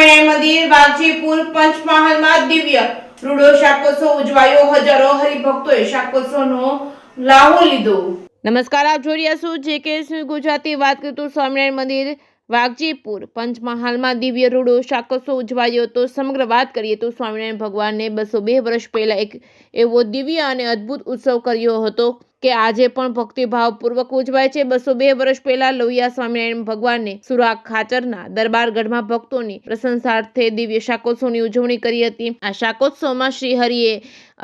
સ્વામિનારાયણ મંદિર વાઘજીપુર પંચમહાલમાં દિવ્ય રૂડો શાકોત્સવ ઉજવાયો। હજારો હરિભક્તોએ શાકોત્સવનો લાહો લીધો। નમસ્કાર, આપ જોઈ રહ્યા છો JK ગુજરાતી। વાત કરીએ તો સ્વામિનારાયણ મંદિર વાઘજીપુર પંચમહાલમાં દિવ્ય રૂડો શાકોત્સવ ઉજવાયો। તો સમગ્ર વાત કરીએ તો સ્વામિનારાયણ ભગવાનને 202 વર્ષ પહેલા એક એવો દિવ્ય અને અદ્ભુત ઉત્સવ કર્યો હતો કે આજે પણ ભક્તિભાવપૂર્વક ઉજવાય છે। 202 વર્ષ પહેલા લોહિયા સ્વામિનારાયણ ભગવાનને સુરા ખાચરના દરબારગઢમાં ભક્તોની પ્રશંસાર્થે દિવ્ય શાકોત્સવની ઉજવણી કરી હતી। આ શાકોત્સવમાં શ્રી હરિએ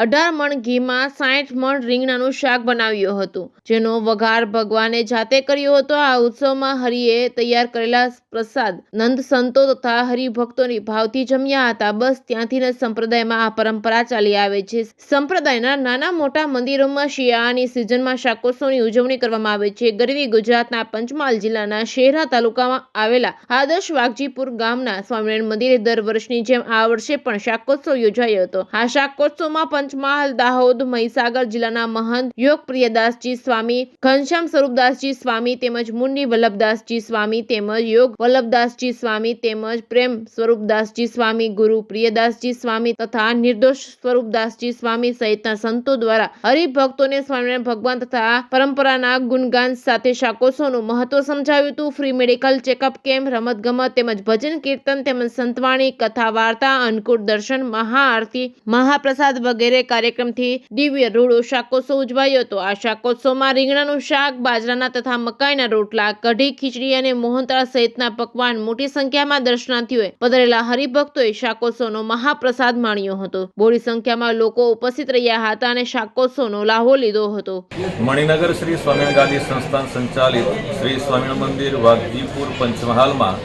18 મણ ઘીમાં 60 મણ રીંગણાનું શાક બનાવ્યું હતું, જેનો વઘાર ભગવાને જાતે કર્યો હતો। આ ઉત્સવમાં હરિએ તૈયાર કરેલા પ્રસાદ નંદ સંતો તથા હરિભક્તોની ભાવથી જમ્યા હતા। બસ ત્યાંથી જ સંપ્રદાયમાં આ પરંપરા ચાલી આવે છે। સંપ્રદાયના નાના મોટા મંદિરોમાં શિયાળાની સિઝનમાં શાકોત્સવની ઉજવણી કરવામાં આવે છે। ગરવી ગુજરાતના પંચમહાલ જિલ્લાના શહેરા તાલુકામાં આવેલા આદર્શ વાઘજીપુર ગામના સ્વામિનારાયણ મંદિરે દર વર્ષની જેમ આ વર્ષે પણ શાકોત્સવ યોજાયો હતો। આ શાકોત્સવમાં પંચમહાલ, દાહોદ, મહીસાગર જિલ્લાના મહંત યોગ પ્રિયદાસજી સ્વામી, ઘનશ્યામ સ્વરૂપદાસજી સ્વામી તેમજ મુનિ વલ્લભદાસજી સ્વામી તેમજ યોગ વલ્લભદાસજી સ્વામી તેમજ પ્રેમ સ્વરૂપદાસજી સ્વામી, ગુરુ પ્રિયદાસજી સ્વામી તથા નિર્દોષ સ્વરૂપદાસજી સ્વામી સહિતના સંતો દ્વારા હરિભક્તોને સ્વામિનારાયણ ભગવાન તથા પરંપરાના ગુણગાન સાથે શાકોત્સવનું મહત્વ સમજાવ્યું હતું। ફ્રી મેડિકલ ચેકઅપ કેમ્પ, રમતગમત તેમજ ભજન કીર્તન તેમજ સંતવાણી, કથા વાર્તા, અન્નકૂટ દર્શન, મહાઆરતી, મહાપ્રસાદ વગેરે કાર્યક્રમથી દિવ્ય રૂડો શાકોત્સવ ઉજવાયો હતો। આ શાકોત્સવમાં રીંગણાનું શાક, બાજરાના તથા મકાઈના રોટલા, કઢી, ખીચડી અને મોહનથાળ સહિતના પકવાન મોટી સંખ્યામાં દર્શનાર્થીઓએ પધારેલા હરિભક્તોએ શાકોત્સવનો મહાપ્રસાદ માણ્યો હતો। બોડી સંખ્યામાં લોકો ઉપસ્થિત રહ્યા હતા અને શાકોત્સવનો લાહો લીધો હતો। મણિનગર શ્રી સ્વામિનારાયણ ગાદી સંસ્થાન સંચાલિત શ્રી સ્વામિનારાયણ મંદિર વાઘજીપુર પંચમહાલમાં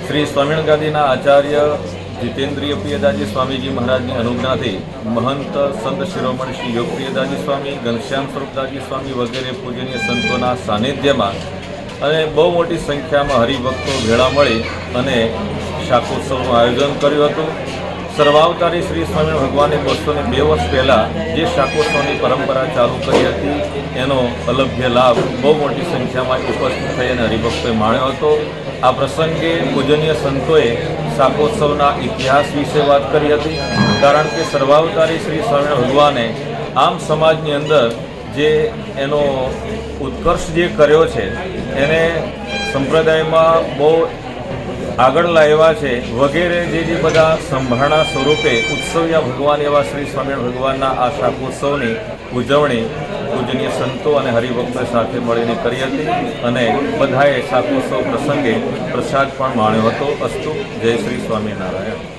શ્રી સ્વામિનારાયણ ગાદીના આચાર્ય જીતેન્દ્રિય પ્રિયદાસજી સ્વામીજી મહારાજની અનુજ્ઞાથી મહંત સંત શિરોમણી શ્રી યોગ પ્રિયદાસજી સ્વામી, ઘનશ્યામ સ્વરૂપદાસજી સ્વામી વગેરે પૂજનીય સંતોના સાનિધ્યમાં અને બહુ મોટી સંખ્યામાં હરિભક્તો ભેળા મળી અને શાકોત્સવનું આયોજન કર્યું હતું। સર્વાવતારી શ્રી સ્વામિનારાયણ ભગવાને 202 વર્ષ પહેલાં જે શાકોત્સવની પરંપરા ચાલુ કરી હતી એનો અલભ્ય લાભ બહુ મોટી સંખ્યામાં ઉપસ્થિત થઈ અને હરિભક્તોએ માણ્યો હતો। આ પ્રસંગે પૂજનીય સંતોએ શાકોત્સવના ઇતિહાસ વિશે વાત કરી હતી, કારણ કે સર્વાવતારી શ્રી સ્વામિનારાયણ ભગવાને આમ સમાજની અંદર જે એનો ઉત્કર્ષ જે કર્યો છે એને સંપ્રદાયમાં બહુ આગળ લાવ્યા છે વગેરે જે બધા સંભાળના સ્વરૂપે ઉત્સવ્યા ભગવાન એવા શ્રી સ્વામિનારાયણ ભગવાનના આ શાકોત્સવની ઉજવણી પૂજનીય સંતો અને હરિભક્તો સાથે મળીને કરી હતી અને બધાએ શાકોત્સવ પ્રસંગે પ્રસાદ પણ માણ્યો હતો। અસ્તુ, જય શ્રી સ્વામિનારાયણ।